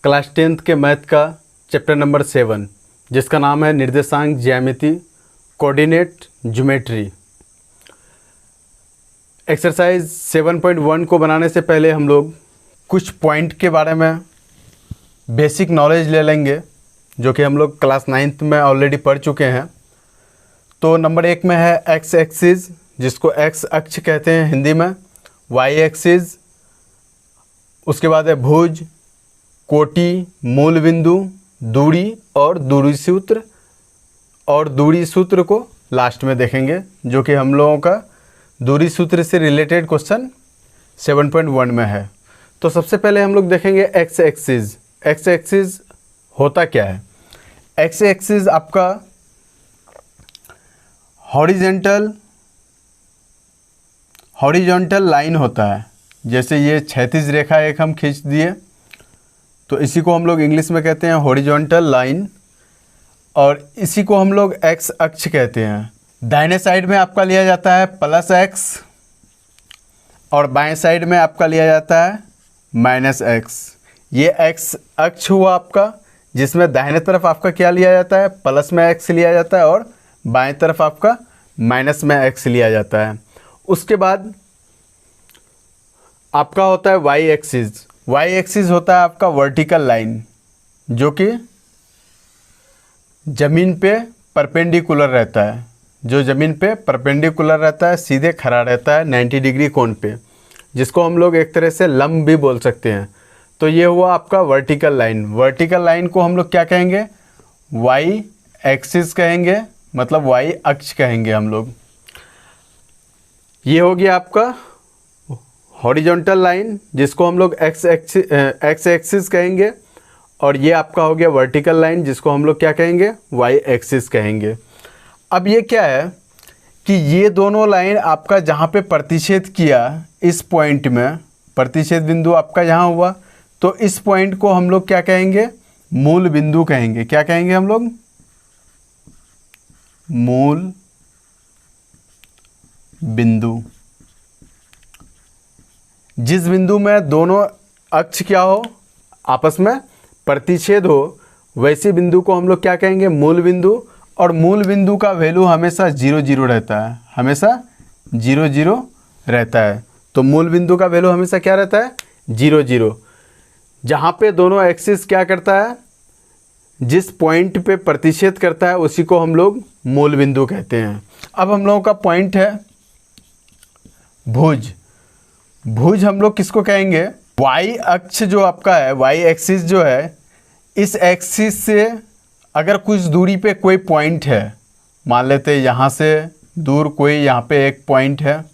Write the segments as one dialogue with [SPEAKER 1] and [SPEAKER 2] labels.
[SPEAKER 1] Class 10th के math का chapter number 7 जिसका नाम है निर्देशांक ज्यामिति कोऑर्डिनेट ज्योमेट्री। एक्सरसाइज 7.1 को बनाने से पहले हम लोग कुछ पॉइंट के बारे में बेसिक नॉलेज ले लेंगे जो कि हम लोग क्लास 9th में ऑलरेडी पढ़ चुके हैं। तो नंबर 1 में है एक्स एक्सिस, जिसको एक्स अक्ष कहते हैं हिंदी में, वाई एक्सिस, उसके बाद है भुज, कोटि, मूल बिंदु, दूरी और दूरी सूत्र, और दूरी सूत्र को लास्ट में देखेंगे जो कि हम लोगों का दूरी सूत्र से रिलेटेड क्वेश्चन 7.1 में है। तो सबसे पहले हम लोग देखेंगे एक्स एक्सिस। एक्स एक्सिस होता क्या है? एक्स एक्सिस आपका हॉरिजॉन्टल लाइन होता है। जैसे ये क्षैतिज रेखा एक हम खींच दिए तो इसी को हम लोग इंग्लिश में कहते हैं हॉरिजॉन्टल लाइन, और इसी को हम लोग एक्स अक्ष कहते हैं। दाहिने साइड में आपका लिया जाता है प्लस एक्स और बाएं साइड में आपका लिया जाता है माइनस एक्स। ये एक्स अक्ष हुआ आपका, जिसमें दाहिने तरफ आपका क्या लिया जाता है, प्लस में एक्स लिया जाता है, और बाएं तरफ आपका माइनस में एक्स लिया जाता है। उसके बाद आपका होता है वाई एक्सिस। वाई एक्सिस होता है आपका वर्टिकल लाइन जो कि ज़मीन पे परपेंडिकुलर रहता है, जो ज़मीन पे परपेंडिकुलर रहता है, सीधे खड़ा रहता है 90 डिग्री कोण पे, जिसको हम लोग एक तरह से लंब भी बोल सकते हैं। तो ये हुआ आपका वर्टिकल लाइन। वर्टिकल लाइन को हम लोग क्या कहेंगे? वाई एक्सिस कहेंगे, मतलब वाई अक्ष कहेंगे हम लोग। ये हो गया आपका हॉरिजॉन्टल लाइन जिसको हम लोग एक्स एक्सिस कहेंगे, और ये आपका हो गया वर्टिकल लाइन जिसको हम लोग क्या कहेंगे? वाई एक्सिस कहेंगे। अब ये क्या है कि ये दोनों लाइन आपका जहाँ पे प्रतिच्छेद किया, इस पॉइंट में प्रतिच्छेद बिंदु आपका यहाँ हुआ, तो इस पॉइंट को हम लोग क्या कहेंगे? मूल बिंदु कहेंगे। क्या कहेंगे हम लोग? मूल बिंदु। जिस बिंदु में दोनों अक्ष क्या हो, आपस में प्रतिच्छेद हो, वैसे बिंदु को हम लोग क्या कहेंगे? मूल बिंदु। और मूल बिंदु का वैल्यू हमेशा 0 रहता है, हमेशा 0 रहता है। तो मूल बिंदु का वैल्यू हमेशा क्या रहता है? 0। जहाँ पे दोनों एक्सिस क्या करता है, जिस पॉइंट पे प्रतिच्छेद करता है, उसी को हम लोग मूल बिंदु कहते हैं। अब हम लोगों का पॉइंट है भुज। भुज हम लोग किसको कहेंगे? वाई अक्ष जो आपका है, वाई एक्सिस जो है, इस एक्सिस से अगर कुछ दूरी पे कोई पॉइंट है, मान लेते हैं यहाँ से दूर कोई यहाँ पे एक पॉइंट है,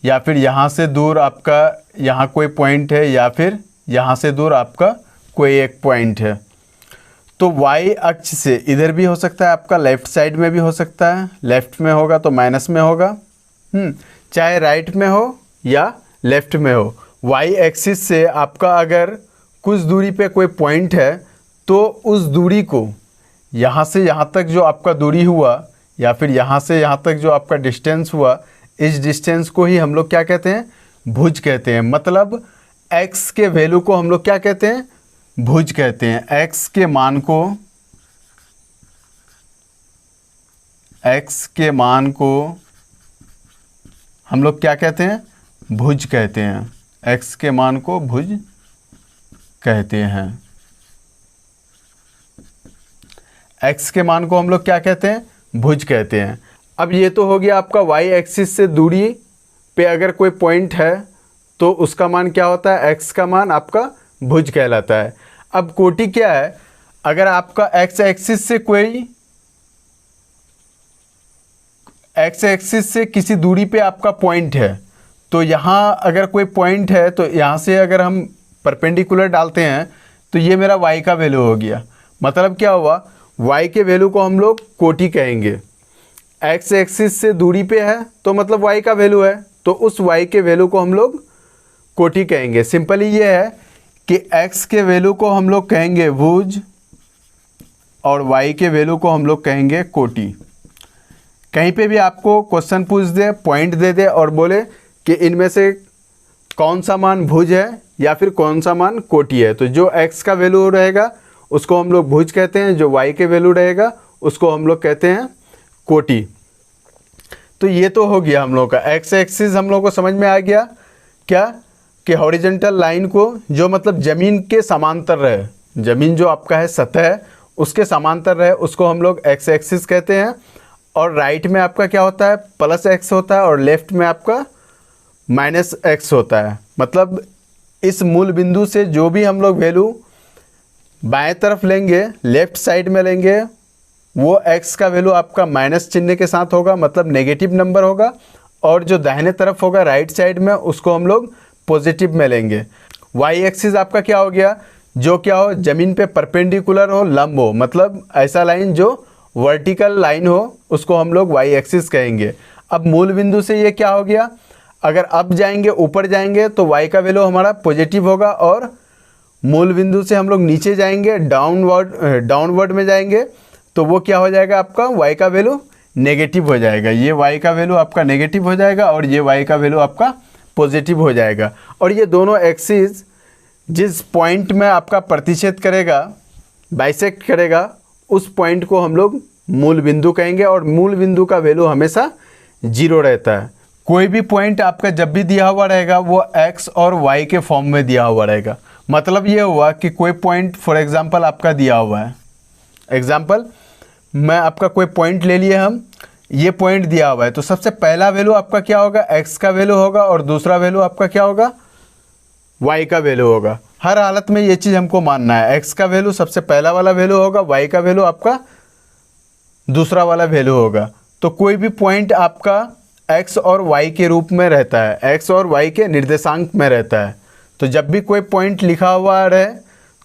[SPEAKER 1] या फिर यहाँ से दूर आपका यहाँ कोई पॉइंट है, या फिर यहाँ से दूर आपका कोई एक पॉइंट है, तो वाई अक्ष से इधर भी हो सकता है, आपका लेफ़्ट साइड में भी हो सकता है। लेफ़्ट में होगा तो माइनस में होगा, चाहे राइट में हो या लेफ़्ट में हो। वाई एक्सिस से आपका अगर कुछ दूरी पे कोई पॉइंट है तो उस दूरी को, यहाँ से यहाँ तक जो आपका दूरी हुआ, या फिर यहाँ से यहाँ तक जो आपका डिस्टेंस हुआ, इस डिस्टेंस को ही हम लोग क्या कहते हैं? भुज कहते हैं। मतलब एक्स के वैल्यू को हम लोग क्या कहते हैं? भुज कहते हैं। एक्स के मान को हम लोग क्या कहते हैं? भुज कहते हैं। एक्स के मान को भुज कहते हैं। एक्स के मान को हम लोग क्या कहते हैं? भुज कहते हैं। अब ये तो हो गया आपका वाई एक्सिस से दूरी पे अगर कोई पॉइंट है तो उसका मान क्या होता है? एक्स का मान आपका भुज कहलाता है। अब कोटि क्या है? अगर आपका एक्स एक्सिस से किसी दूरी पे आपका पॉइंट है, तो यहाँ अगर कोई पॉइंट है तो यहाँ से अगर हम परपेंडिकुलर डालते हैं तो ये मेरा y का वैल्यू हो गया। मतलब क्या हुआ? y के वैल्यू को हम लोग कोटि कहेंगे। x एक्सिस से दूरी पे है तो मतलब y का वैल्यू है, तो उस y के वैल्यू को हम लोग कोटि कहेंगे। सिंपली ये है कि x के वैल्यू को हम लोग कहेंगे भुज और y के वैल्यू को हम लोग कहेंगे कोटि। कहीं पे भी आपको क्वेश्चन पूछ दे, पॉइंट दे दे और बोले कि इनमें से कौन सा मान भुज है या फिर कौन सा मान कोटि है। तो जो x का वैल्यू रहेगा उसको हम लोग भुज कहते हैं, जो y के वैल्यू रहेगा उसको हम लोग कहते हैं कोटि। तो ये तो हो गया हम लोग का x एक्सिस, हम लोग को समझ में आ गया क्या कि हॉरिजॉन्टल लाइन को जो मतलब ज़मीन के समांतर रहे, ज़मीन जो आपका है सतह उसके समांतर रहे उसको हम लोग x एक्सिस कहते हैं। और राइट में आपका क्या होता है प्लस x होता है और लेफ्ट में आपका माइनस x होता है। मतलब इस मूल बिंदु से जो भी हम लोग वैल्यू बाएं तरफ लेंगे, लेफ्ट साइड में लेंगे, वो x का वैल्यू आपका माइनस चिन्ह के साथ होगा, मतलब नेगेटिव नंबर होगा। और जो दाहिने तरफ होगा राइट साइड में उसको हम लोग पॉजिटिव में लेंगे। y एक्सिस आपका क्या हो गया, जो क्या हो ज़मीन पे परपेंडिकुलर हो, लंब हो, मतलब ऐसा लाइन जो वर्टिकल लाइन हो उसको हम लोग y एक्सिस कहेंगे। अब मूल बिंदु से ये क्या हो गया, अगर अप जाएंगे ऊपर जाएंगे तो y का वैल्यू हमारा पॉजिटिव होगा, और मूल बिंदु से हम लोग नीचे जाएंगे डाउनवर्ड में जाएंगे तो वो क्या हो जाएगा आपका y का वैल्यू नेगेटिव हो जाएगा। ये y का वैल्यू आपका नेगेटिव हो जाएगा और ये y का वैल्यू आपका पॉजिटिव हो जाएगा। और ये दोनों एक्सिस जिस पॉइंट में आपका प्रतिच्छेद करेगा, बाइसेक्ट करेगा, उस पॉइंट को हम लोग मूल बिंदु कहेंगे। और मूल बिंदु का वैल्यू हमेशा 0 रहता है। कोई भी पॉइंट आपका जब भी दिया हुआ रहेगा वो x और y के फॉर्म में दिया हुआ रहेगा। मतलब ये हुआ कि कोई पॉइंट फॉर एग्जांपल आपका दिया हुआ है, एग्जांपल मैं आपका कोई पॉइंट ले लिए हम, ये पॉइंट दिया हुआ है तो सबसे पहला वैल्यू आपका क्या होगा x का वैल्यू होगा और दूसरा वैल्यू आपका क्या होगा y का वैल्यू होगा। हर हालत में ये चीज़ हमको मानना है, x का वैल्यू सबसे पहला वाला वैल्यू होगा, y का वैल्यू आपका दूसरा वाला वैल्यू होगा। तो कोई भी पॉइंट आपका x और y के रूप में रहता है, x और y के निर्देशांक में रहता है। तो जब भी कोई पॉइंट लिखा हुआ रहे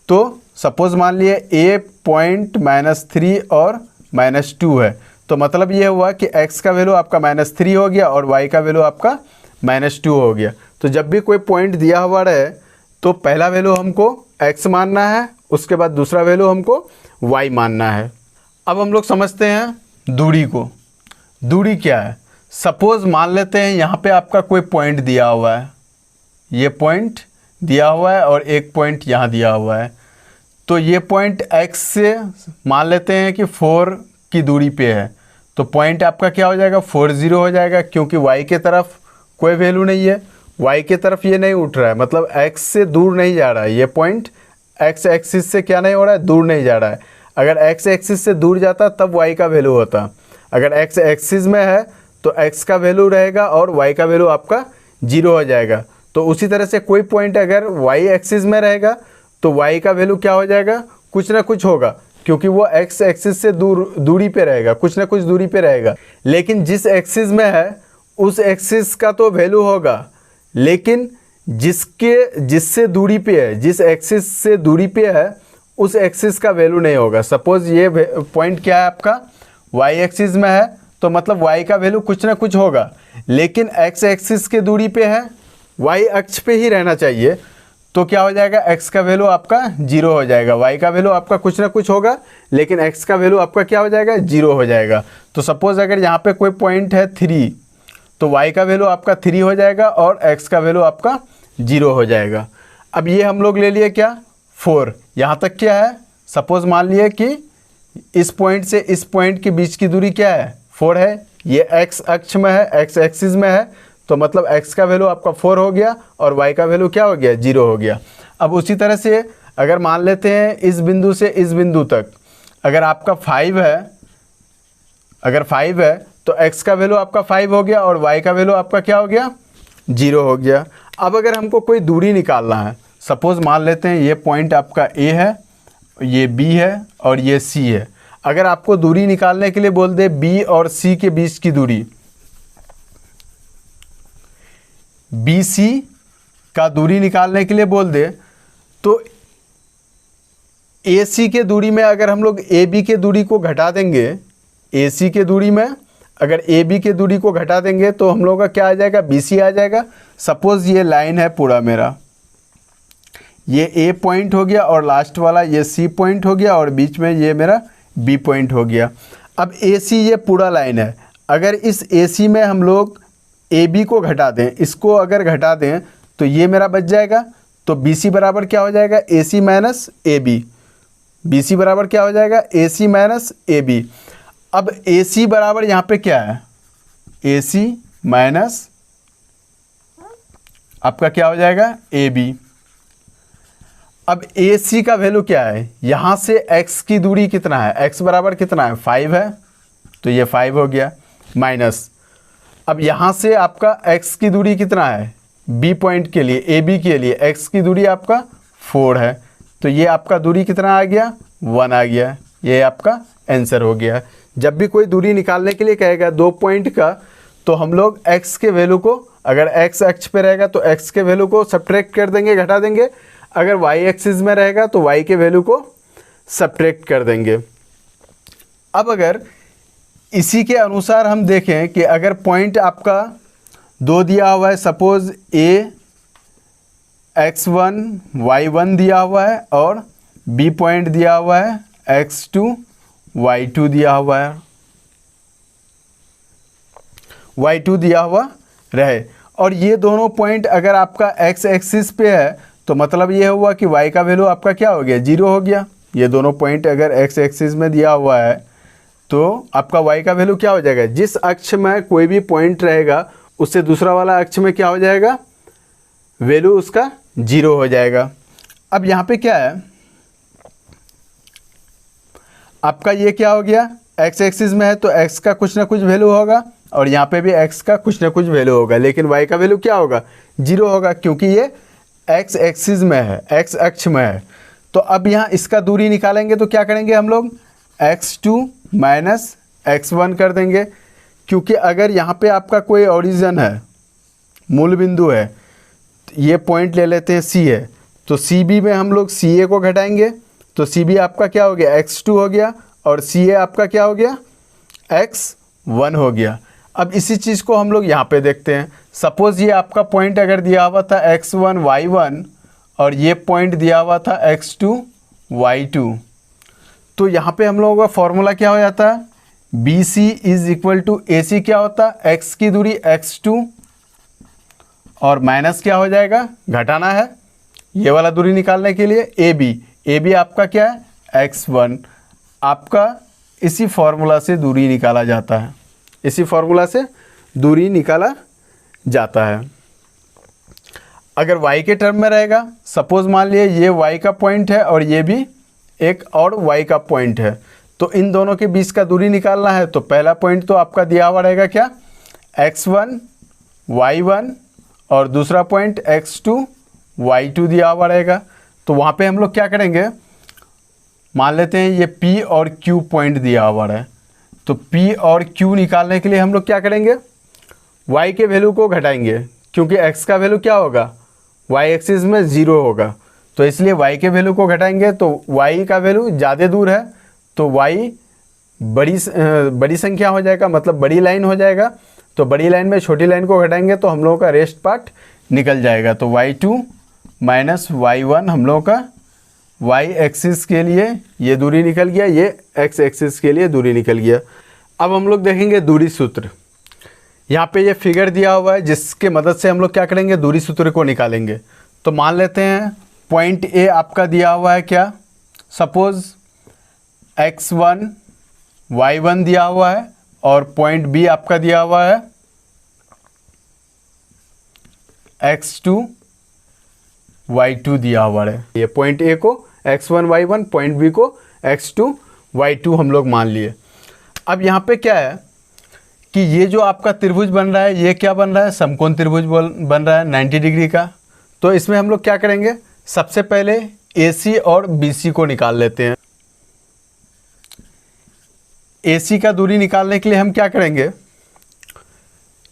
[SPEAKER 1] तो सपोज मान लिए a पॉइंट -3 और -2 है, तो मतलब ये हुआ कि x का वैल्यू आपका -3 हो गया और y का वैल्यू आपका -2 हो गया। तो जब भी कोई पॉइंट दिया हुआ रहे तो पहला वैल्यू हमको x मानना है, उसके बाद दूसरा वैल्यू हमको y मानना है। अब हम लोग समझते हैं दूरी को। दूरी क्या है, सपोज मान लेते हैं यहाँ पे आपका कोई पॉइंट दिया हुआ है, ये पॉइंट दिया हुआ है और एक पॉइंट यहाँ दिया हुआ है। तो ये पॉइंट x से मान लेते हैं कि 4 की दूरी पे है, तो पॉइंट आपका क्या हो जाएगा 4 0 हो जाएगा, क्योंकि y के तरफ कोई वैल्यू नहीं है, y के तरफ ये नहीं उठ रहा है, मतलब x से दूर नहीं जा रहा है। ये पॉइंट x एक्सिस से क्या नहीं हो रहा है, दूर नहीं जा रहा है। अगर x एक्सिस से दूर जाता तब y का वैल्यू होता, अगर x एक्सिस में है तो x का वैल्यू रहेगा और y का वैल्यू आपका 0 हो जाएगा। तो उसी तरह से कोई पॉइंट अगर y एक्सिस में रहेगा तो y का वैल्यू क्या हो जाएगा, कुछ ना कुछ होगा, क्योंकि वो x एक्सिस से दूरी पे रहेगा, कुछ ना कुछ दूरी पे रहेगा। लेकिन जिस एक्सिस में है उस एक्सिस का तो वैल्यू होगा, लेकिन जिससे दूरी पे है, जिस एक्सिस से दूरी पे है उस एक्सिस का वैल्यू नहीं होगा। सपोज ये पॉइंट क्या है आपका y एक्सिस में है तो मतलब y का वैल्यू कुछ ना कुछ होगा, लेकिन x एक्सिस के दूरी पे है, y अक्ष पे ही रहना चाहिए, तो क्या हो जाएगा x का वैल्यू आपका 0 हो जाएगा। y का वैल्यू आपका कुछ ना कुछ होगा, लेकिन x का वैल्यू आपका क्या हो जाएगा 0 हो जाएगा। तो सपोज अगर यहाँ पे कोई पॉइंट है 3 तो y का वैल्यू आपका 3 हो जाएगा और x का वैल्यू आपका 0 हो जाएगा। अब ये हम लोग ले लिए क्या 4, यहाँ तक क्या है, सपोज मान लिए कि इस पॉइंट से इस पॉइंट के बीच की दूरी क्या है 4 है, ये x अक्ष में है, x एक्सिस में है, तो मतलब x का वैल्यू आपका 4 हो गया और y का वैल्यू क्या हो गया 0 हो गया। अब उसी तरह से अगर मान लेते हैं इस बिंदु से इस बिंदु तक अगर आपका 5 है, अगर 5 है तो x का वैल्यू आपका 5 हो गया और y का वैल्यू आपका क्या हो गया 0 हो गया। अब अगर हमको कोई दूरी निकालना है, सपोज मान लेते हैं ये पॉइंट आपका A है, ये B है और ये C है। अगर आपको दूरी निकालने के लिए बोल दे B और C के बीच की दूरी, BC का दूरी निकालने के लिए बोल दे, तो AC के दूरी में अगर हम लोग AB के दूरी को घटा देंगे, AC के दूरी में अगर AB के दूरी को घटा देंगे तो हम लोग का क्या आ जाएगा BC आ जाएगा। सपोज ये लाइन है पूरा मेरा, ये A पॉइंट हो गया और लास्ट वाला ये C पॉइंट हो गया और बीच में ये मेरा B पॉइंट हो गया। अब AC ये पूरा लाइन है, अगर इस AC में हम लोग AB को घटा दें, इसको अगर घटा दें तो ये मेरा बच जाएगा। तो बी सी बराबर क्या हो जाएगा, A C minus A B. B C बराबर क्या हो जाएगा, A C minus A B. अब ए सी बराबर यहाँ पे क्या है, ए सी माइनस आपका क्या हो जाएगा, ए बी। अब ए सी का वैल्यू क्या है, यहाँ से x की दूरी कितना है, x बराबर कितना है 5 है, तो ये 5 हो गया, माइनस अब यहाँ से आपका x की दूरी कितना है, b पॉइंट के लिए, ए बी के लिए x की दूरी आपका 4 है, तो ये आपका दूरी कितना आ गया, 1 आ गया। ये आपका आंसर हो गया। जब भी कोई दूरी निकालने के लिए कहेगा 2 पॉइंट का, तो हम लोग x के वैल्यू को, अगर x अक्ष पे रहेगा तो x के वैल्यू को सब्ट्रैक्ट कर देंगे, घटा देंगे। अगर y एक्सिस में रहेगा तो y के वैल्यू को सब्ट्रैक्ट कर देंगे। अब अगर इसी के अनुसार हम देखें कि अगर पॉइंट आपका 2 दिया हुआ है, सपोज a x1 y1 दिया हुआ है और b पॉइंट दिया हुआ है x2 y2 दिया हुआ है, y2 दिया हुआ रहे, और ये दोनों पॉइंट अगर आपका x एक्सिस पे है तो मतलब ये हुआ कि y का वैल्यू आपका क्या हो गया, 0 हो गया। ये दोनों पॉइंट अगर x एक्सिस में दिया हुआ है तो आपका y का वैल्यू क्या हो जाएगा, जिस अक्ष में कोई भी पॉइंट रहेगा उससे दूसरा वाला अक्ष में क्या हो जाएगा, वैल्यू उसका 0 हो जाएगा। अब यहाँ पे क्या है आपका, ये क्या हो गया, x एक्सिस में है तो x का कुछ ना कुछ वैल्यू होगा और यहाँ पे भी x का कुछ ना कुछ वैल्यू होगा, लेकिन y का वैल्यू क्या होगा, 0 होगा, क्योंकि ये x एक्सिस में है, x अक्ष में है। तो अब यहाँ इसका दूरी निकालेंगे तो क्या करेंगे हम लोग, x2 माइनस x1 कर देंगे, क्योंकि अगर यहाँ पे आपका कोई ओरिजिन है, मूल बिंदु है, ये पॉइंट ले लेते हैं C है, तो CB में हम लोग CA को घटाएंगे तो CB आपका क्या हो गया, x2 हो गया, और CA आपका क्या हो गया, x1 हो गया। अब इसी चीज़ को हम लोग यहाँ पे देखते हैं। सपोज़ ये आपका पॉइंट अगर दिया हुआ था x1 y1 और ये पॉइंट दिया हुआ था x2 y2, तो यहाँ पे हम लोगों का फॉर्मूला क्या हो जाता है, B C is equal to A C क्या होता है, x की दूरी x2 और माइनस क्या हो जाएगा, घटाना है ये वाला दूरी निकालने के लिए ए बी आपका क्या है, x1। आपका इसी फॉर्मूला से दूरी निकाला जाता है, इसी फॉर्मूला से दूरी निकाला जाता है। अगर y के टर्म में रहेगा, सपोज मान लिए ये y का पॉइंट है और ये भी एक और y का पॉइंट है, तो इन दोनों के बीच का दूरी निकालना है। तो पहला पॉइंट तो आपका दिया हुआ रहेगा क्या, x1 y1 और दूसरा पॉइंट x2 y2 दिया हुआ रहेगा। तो वहाँ पे हम लोग क्या करेंगे, मान लेते हैं ये P और Q पॉइंट दिया हुआ है, तो P और Q निकालने के लिए हम लोग क्या करेंगे, y के वैल्यू को घटाएंगे, क्योंकि x का वैल्यू क्या होगा, y एक्सिस में 0 होगा, तो इसलिए y के वैल्यू को घटाएंगे। तो y का वैल्यू ज़्यादा दूर है तो y बड़ी संख्या हो जाएगा, मतलब बड़ी लाइन हो जाएगा। तो बड़ी लाइन में छोटी लाइन को घटाएंगे तो हम लोगों का रेस्ट पार्ट निकल जाएगा। तो y2 माइनस y1 हम लोगों का y एक्सिस के लिए ये दूरी निकल गया, ये x एक्सिस के लिए दूरी निकल गया। अब हम लोग देखेंगे दूरी सूत्र। यहाँ पे ये फिगर दिया हुआ है जिसके मदद से हम लोग क्या करेंगे, दूरी सूत्र को निकालेंगे। तो मान लेते हैं पॉइंट ए आपका दिया हुआ है क्या, सपोज x1 y1 दिया हुआ है और पॉइंट बी आपका दिया हुआ है x2 y2 दिया हुआ है। ये पॉइंट ए को x1 y1, पॉइंट बी को x2 y2 हम लोग मान लिए। अब यहाँ पे क्या है कि ये जो आपका त्रिभुज बन रहा है, ये क्या बन रहा है, समकोण त्रिभुज बन रहा है 90 डिग्री का। तो इसमें हम लोग क्या करेंगे, सबसे पहले AC और BC को निकाल लेते हैं। AC का दूरी निकालने के लिए हम क्या करेंगे,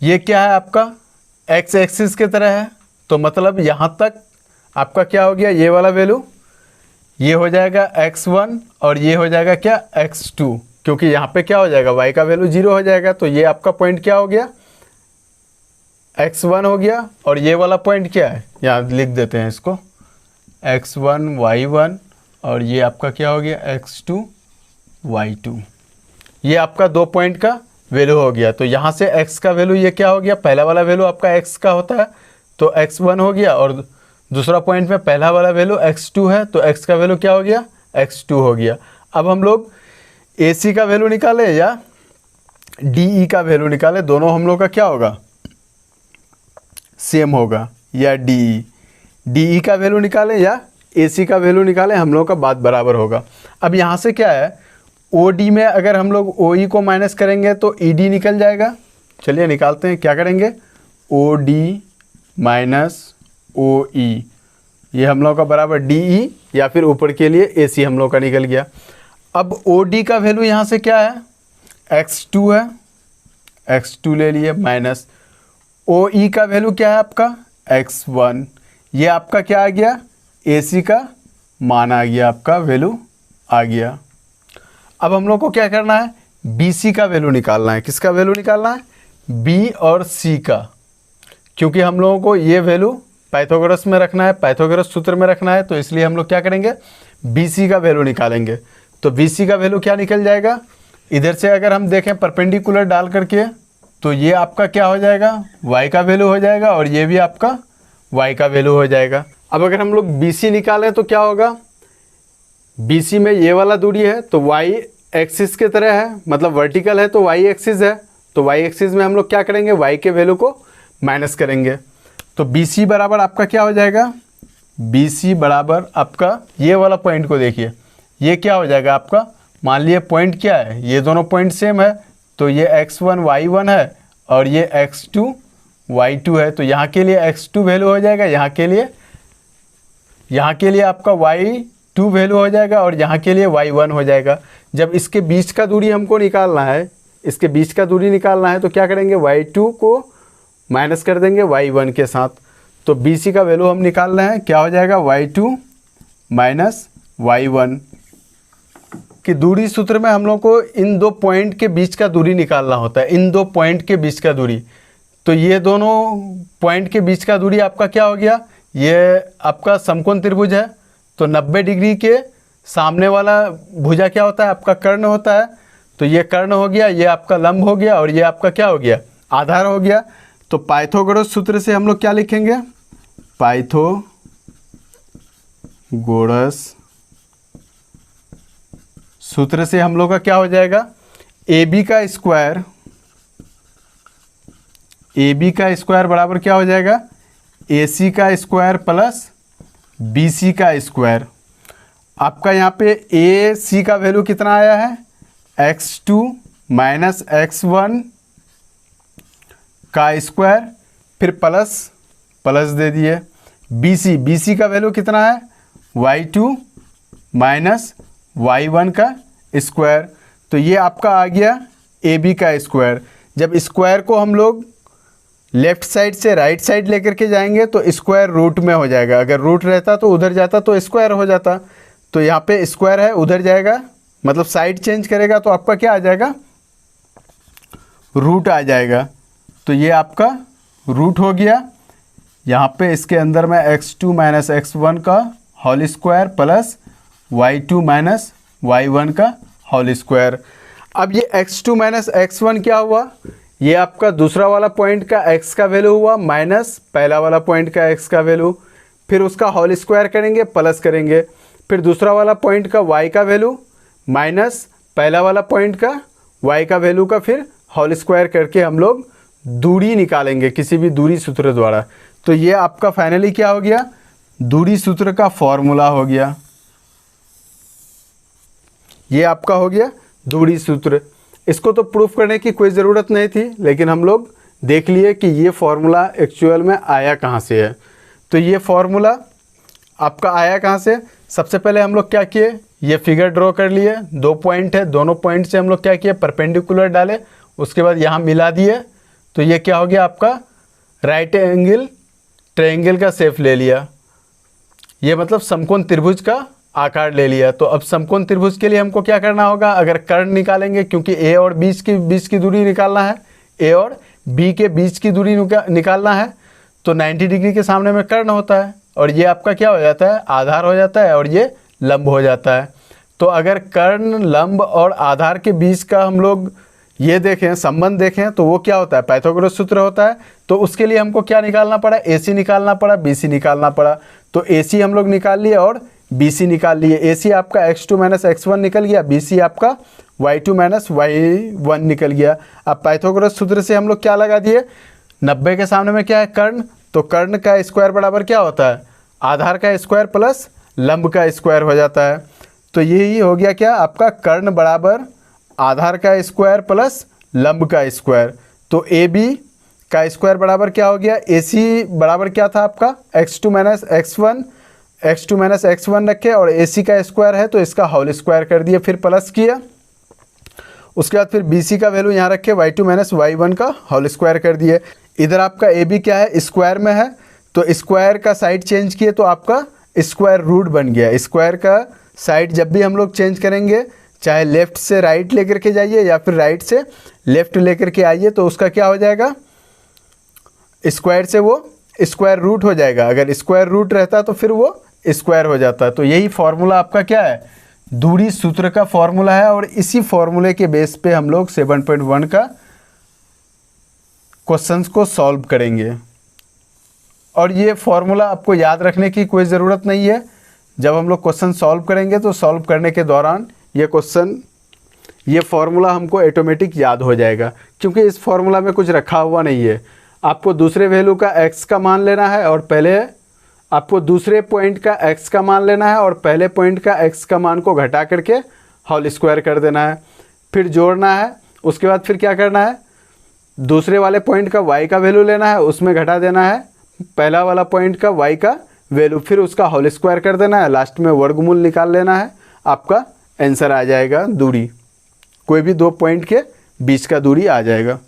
[SPEAKER 1] ये क्या है आपका x एक्सिस की तरह है, तो मतलब यहाँ तक आपका क्या हो गया, ये वाला वैल्यू ये हो जाएगा x1 और ये हो जाएगा क्या x2, क्योंकि यहाँ पे क्या हो जाएगा, y का वैल्यू 0 हो जाएगा। तो ये आपका पॉइंट क्या हो गया, x1 हो गया, और ये वाला पॉइंट क्या है, यहाँ लिख देते हैं इसको x1 y1 और ये आपका क्या हो गया x2 y2। ये आपका 2 पॉइंट का वैल्यू हो गया। तो यहाँ से x का वैल्यू ये क्या हो गया, पहला वाला वैल्यू आपका x का होता है तो x1 हो गया, और दूसरा पॉइंट में पहला वाला वैल्यू x2 है, तो x का वैल्यू क्या हो गया, x2 हो गया। अब हम लोग AC का वैल्यू निकाले या DE का वैल्यू निकाले, दोनों हम लोग का क्या होगा, सेम होगा, या DE का वैल्यू निकालें या AC का वैल्यू निकालें, हम लोग का बात बराबर होगा। अब यहाँ से क्या है, OD में अगर हम लोग OE को माइनस करेंगे तो ED निकल जाएगा। चलिए निकालते हैं, क्या करेंगे, OD माइनस OE, ये हम लोग का बराबर DE, या फिर ऊपर के लिए AC हम लोग का निकल गया। अब OD का वैल्यू यहाँ से क्या है, x2 है, x2 ले लिए, माइनस OE का वैल्यू क्या है आपका, x1, ये आपका क्या आ गया, AC का मान आ गया, आपका वैल्यू आ गया। अब हम लोग को क्या करना है, BC का वैल्यू निकालना है। किसका वैल्यू निकालना है, B और C का, क्योंकि हम लोगों को ये वैल्यू पाइथागोरस में रखना है, पाइथागोरस सूत्र में रखना है, तो इसलिए हम लोग क्या करेंगे, BC का वैल्यू निकालेंगे। तो BC का वैल्यू क्या निकल जाएगा, इधर से अगर हम देखें परपेंडिकुलर डाल करके, तो ये आपका क्या हो जाएगा, y का वैल्यू हो जाएगा, और ये भी आपका y का वैल्यू हो जाएगा। अब अगर हम लोग BC निकालें तो क्या होगा, BC में ये वाला दूरी है तो y एक्सिस के तरह है, मतलब वर्टिकल है तो y एक्सिस है, तो y एक्सिस में हम लोग क्या करेंगे, y के वैल्यू को माइनस करेंगे। तो BC बराबर आपका क्या हो जाएगा, BC बराबर आपका ये वाला पॉइंट को देखिए, ये क्या हो जाएगा आपका, मान लिए पॉइंट क्या है, ये दोनों पॉइंट सेम है, तो ये x1 y1 है और ये x2 y2 है, तो यहाँ के लिए x2 वैल्यू हो जाएगा, यहाँ के लिए आपका y2 वैल्यू हो जाएगा, और यहाँ के लिए y1 हो जाएगा। जब इसके बीच का दूरी हमको निकालना है, इसके बीच का दूरी निकालना है, तो क्या करेंगे, y2 को माइनस कर देंगे y1 के साथ। तो BC का वैल्यू हम निकाल रहे हैं, क्या हो जाएगा, y2 माइनस y1 की दूरी सूत्र में हम लोग को इन दो पॉइंट के बीच का दूरी निकालना होता है, इन दो पॉइंट के बीच का दूरी। तो ये दोनों पॉइंट के बीच का दूरी आपका क्या हो गया, ये आपका समकोण त्रिभुज है, तो 90 डिग्री के सामने वाला भुजा क्या होता है, आपका कर्ण होता है, तो ये कर्ण हो गया, ये आपका लंब हो गया, और ये आपका क्या हो गया, आधार हो गया। तो पाइथागोरस सूत्र से हम लोग क्या लिखेंगे, पाइथागोरस सूत्र से हम लोग का क्या हो जाएगा, AB का स्क्वायर बराबर क्या हो जाएगा, AC का स्क्वायर प्लस BC का स्क्वायर। आपका यहाँ पे AC का वैल्यू कितना आया है, x2 माइनस x1 का स्क्वायर, फिर प्लस दे दिए। BC का वैल्यू कितना है, y2 माइनस y1 का स्क्वायर, तो ये आपका आ गया AB का स्क्वायर। जब स्क्वायर को हम लोग लेफ्ट साइड से राइट साइड लेकर के जाएंगे तो स्क्वायर रूट में हो जाएगा, अगर रूट रहता तो उधर जाता तो स्क्वायर हो जाता, तो यहाँ पे स्क्वायर है, उधर जाएगा, मतलब साइड चेंज करेगा तो आपका क्या आ जाएगा, रूट आ जाएगा। तो ये आपका रूट हो गया, यहाँ पे इसके अंदर में x2 माइनस x1 का whole square plus y2 minus y1 का होल स्क्वायर। अब ये x2 माइनस x1 क्या हुआ, ये आपका दूसरा वाला पॉइंट का x का वैल्यू हुआ माइनस पहला वाला पॉइंट का x का वैल्यू, फिर उसका होल स्क्वायर करेंगे, प्लस करेंगे, फिर दूसरा वाला पॉइंट का y का वैल्यू माइनस पहला वाला पॉइंट का y का वैल्यू का फिर होल स्क्वायर करके हम लोग दूरी निकालेंगे किसी भी दूरी सूत्र द्वारा। तो ये आपका फाइनली क्या हो गया, दूरी सूत्र का फॉर्मूला हो गया, ये आपका हो गया दूरी सूत्र। इसको तो प्रूफ करने की कोई ज़रूरत नहीं थी, लेकिन हम लोग देख लिए कि ये फॉर्मूला एक्चुअल में आया कहाँ से है। तो ये फॉर्मूला आपका आया कहाँ से, सबसे पहले हम लोग क्या किए, ये फिगर ड्रॉ कर लिए, दो पॉइंट है, दोनों पॉइंट से हम लोग क्या किए, परपेंडिकुलर डाले, उसके बाद यहाँ मिला दिए, तो ये क्या हो गया आपका राइट एंगल ट्रायंगल का शेप ले लिया, ये मतलब समकोण त्रिभुज का आकार ले लिया। तो अब समकोण त्रिभुज के लिए हमको क्या करना होगा, अगर कर्ण निकालेंगे, क्योंकि A और बीच की दूरी निकालना है, A और B के बीच की दूरी निकालना है, तो 90 डिग्री के सामने में कर्ण होता है, और ये आपका क्या हो जाता है, आधार हो जाता है, और ये लंब हो जाता है। तो अगर कर्ण, लंब और आधार के बीच का हम लोग ये देखें संबंध देखें तो वो क्या होता है, पाइथागोरस सूत्र होता है। तो उसके लिए हमको क्या निकालना पड़ा, AC निकालना पड़ा, BC निकालना पड़ा। तो AC हम लोग निकाल लिए और BC निकाल लिए। AC आपका x2 - x1 निकल गया, BC आपका y2 - y1 निकल गया। अब पाइथागोरस सूत्र से हम लोग क्या लगा दिए, 90 के सामने में क्या है, कर्ण। तो कर्ण का स्क्वायर बराबर क्या होता है, आधार का स्क्वायर प्लस लंब का स्क्वायर हो जाता है। तो यही हो गया क्या आपका, कर्ण बराबर आधार का स्क्वायर प्लस लंब का स्क्वायर। तो AB का स्क्वायर बराबर क्या हो गया, AC बराबर क्या था आपका, x2 - x1 रखे और AC का स्क्वायर है तो इसका होल स्क्वायर कर दिए, फिर प्लस किया। उसके बाद फिर BC का वैल्यू यहाँ रखे, y2 - y1 का होल स्क्वायर कर दिए। इधर आपका AB क्या है, स्क्वायर में है, तो स्क्वायर का साइड चेंज किए तो आपका स्क्वायर रूट बन गया। स्क्वायर का साइड जब भी हम लोग चेंज करेंगे, चाहे लेफ़्ट से राइट लेकर के जाइए या फिर राइट से लेफ़्ट लेकर के आइए, तो उसका क्या हो जाएगा, स्क्वायर से वो स्क्वायर रूट हो जाएगा। अगर स्क्वायर रूट रहता तो फिर वो स्क्वायर हो जाता। तो यही फॉर्मूला आपका क्या है, दूरी सूत्र का फॉर्मूला है। और इसी फॉर्मूले के बेस पे हम लोग 7.1 का क्वेश्चंस को सॉल्व करेंगे। और ये फॉर्मूला आपको याद रखने की कोई ज़रूरत नहीं है। जब हम लोग क्वेश्चन सॉल्व करेंगे तो सॉल्व करने के दौरान ये फॉर्मूला हमको ऑटोमेटिक याद हो जाएगा, क्योंकि इस फॉर्मूला में कुछ रखा हुआ नहीं है। आपको दूसरे वैल्यू का x का मान लेना है और पहले आपको दूसरे पॉइंट का x का मान लेना है और पहले पॉइंट का x का मान को घटा करके होल स्क्वायर कर देना है, फिर जोड़ना है। उसके बाद फिर क्या करना है, दूसरे वाले पॉइंट का y का वैल्यू लेना है, उसमें घटा देना है पहला वाला पॉइंट का y का वैल्यू, फिर उसका होल स्क्वायर कर देना है, लास्ट में वर्गमूल निकाल लेना है, आपका आंसर आ जाएगा दूरी। कोई भी दो पॉइंट के बीच का दूरी आ जाएगा।